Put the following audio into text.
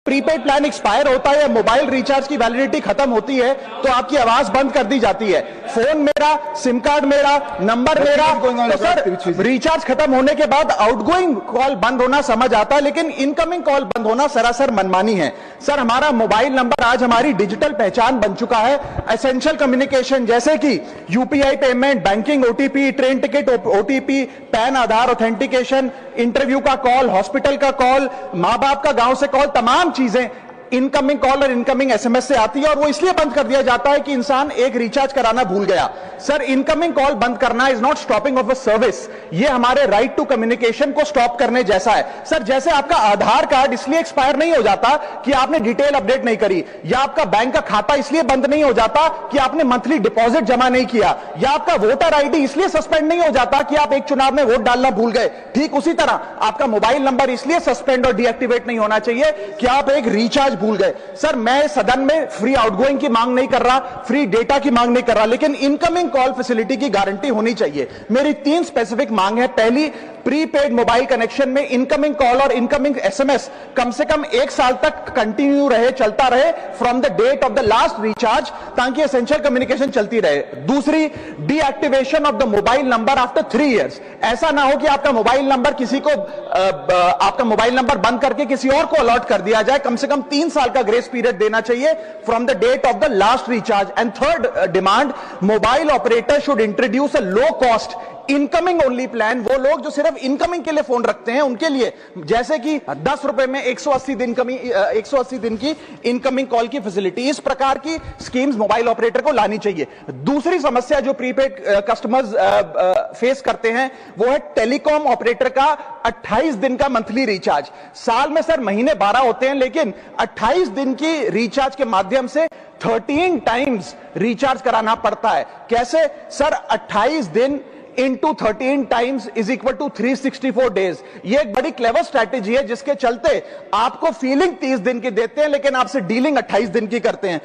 Prepaid plan expire होता है या मोबाइल रिचार्ज की वैलिडिटी खत्म होती है तो आपकी आवाज बंद कर दी जाती है। फोन मेरा, सिम कार्ड मेरा, नंबर मेरा, तो सर रिचार्ज खत्म होने के बाद आउटगोइंग कॉल बंद होना समझ आता है, लेकिन इनकमिंग कॉल बंद होना सरासर मनमानी है। सर हमारा मोबाइल नंबर आज हमारी डिजिटल पहचान बन चुका है। एसेंशियल कम्युनिकेशन जैसे कि UPI payment, banking OTP, train ticket OTP, PAN Aadhaar authentication, interview का कॉल, हॉस्पिटल का कॉल, मां बाप का गांव से कॉल, तमाम चीजें इनकमिंग कॉल और इनकमिंग एसएमएस से आती है और वो इसलिए बंद कर दिया जाता है कि इंसान एक रिचार्ज कराना भूल गया। सर इनकमिंग कॉल बंद करना is not stopping of a service, ये हमारे राइट टू कम्युनिकेशन को स्टॉप करने जैसा है। सर जैसे आपका आधार कार्ड इसलिए एक्सपायर नहीं हो जाता कि आपने डिटेल अपडेट नहीं करी, या आपका बैंक का खाता इसलिए बंद नहीं हो जाता कि आपने मंथली डिपॉजिट जमा नहीं किया, या आपका वोटर आईडी इसलिए सस्पेंड नहीं हो जाता कि आप एक चुनाव में वोट डालना भूल गए। ठीक उसी तरह आपका मोबाइल नंबर इसलिए सस्पेंड और डीएक्टिवेट नहीं होना चाहिए कि आप एक रिचार्ज भूल गए। सर मैं सदन में फ्री आउटगोइंग की मांग नहीं कर रहा, फ्री डेटा की मांग नहीं कर रहा, लेकिन इनकमिंग कॉल फैसिलिटी की गारंटी होनी चाहिए। मेरी 3 स्पेसिफिक मांग है। पहली, प्रीपेड मोबाइल कनेक्शन में इनकमिंग कॉल और इनकमिंग एसएमएस कम से कम 1 साल तक कंटिन्यू रहे, चलता रहे from the date of the last recharge, ताकि एसेंशियल कम्युनिकेशन चलती रहे। दूसरी, deactivation of the mobile number after 3 years. ऐसा ना हो कि आपका मोबाइल नंबर किसी को आपका मोबाइल नंबर बंद करके किसी और को अलॉट कर दिया जाए। कम से कम 3 साल का ग्रेस पीरियड देना चाहिए from the date of the last recharge. And third demand, mobile operator should introduce a low cost incoming only plan. वो लोग जो सिर्फ इनकमिंग के लिए फोन रखते हैं उनके लिए, जैसे कि 10 रुपए में 180 दिन की इनकमिंग कॉल की फैसिलिटी, इस प्रकार की स्कीम्स मोबाइल ऑपरेटर को लानी चाहिए। दूसरी समस्या जो प्रीपेड कस्टमर्स फेस करते हैं वो है टेलीकॉम ऑपरेटर का 28 दिन का मंथली रिचार्ज। साल में सर महीने 12 होते हैं, लेकिन 28 दिन की रिचार्ज के माध्यम से 13 टाइम्स रिचार्ज कराना पड़ता है। कैसे सर? 28 दिन into 13 times is equal to 364 days. ये एक बड़ी क्लेवर स्ट्रैटेजी है जिसके चलते आपको फीलिंग 30 दिन की देते हैं, लेकिन आपसे डीलिंग 28 दिन की करते हैं।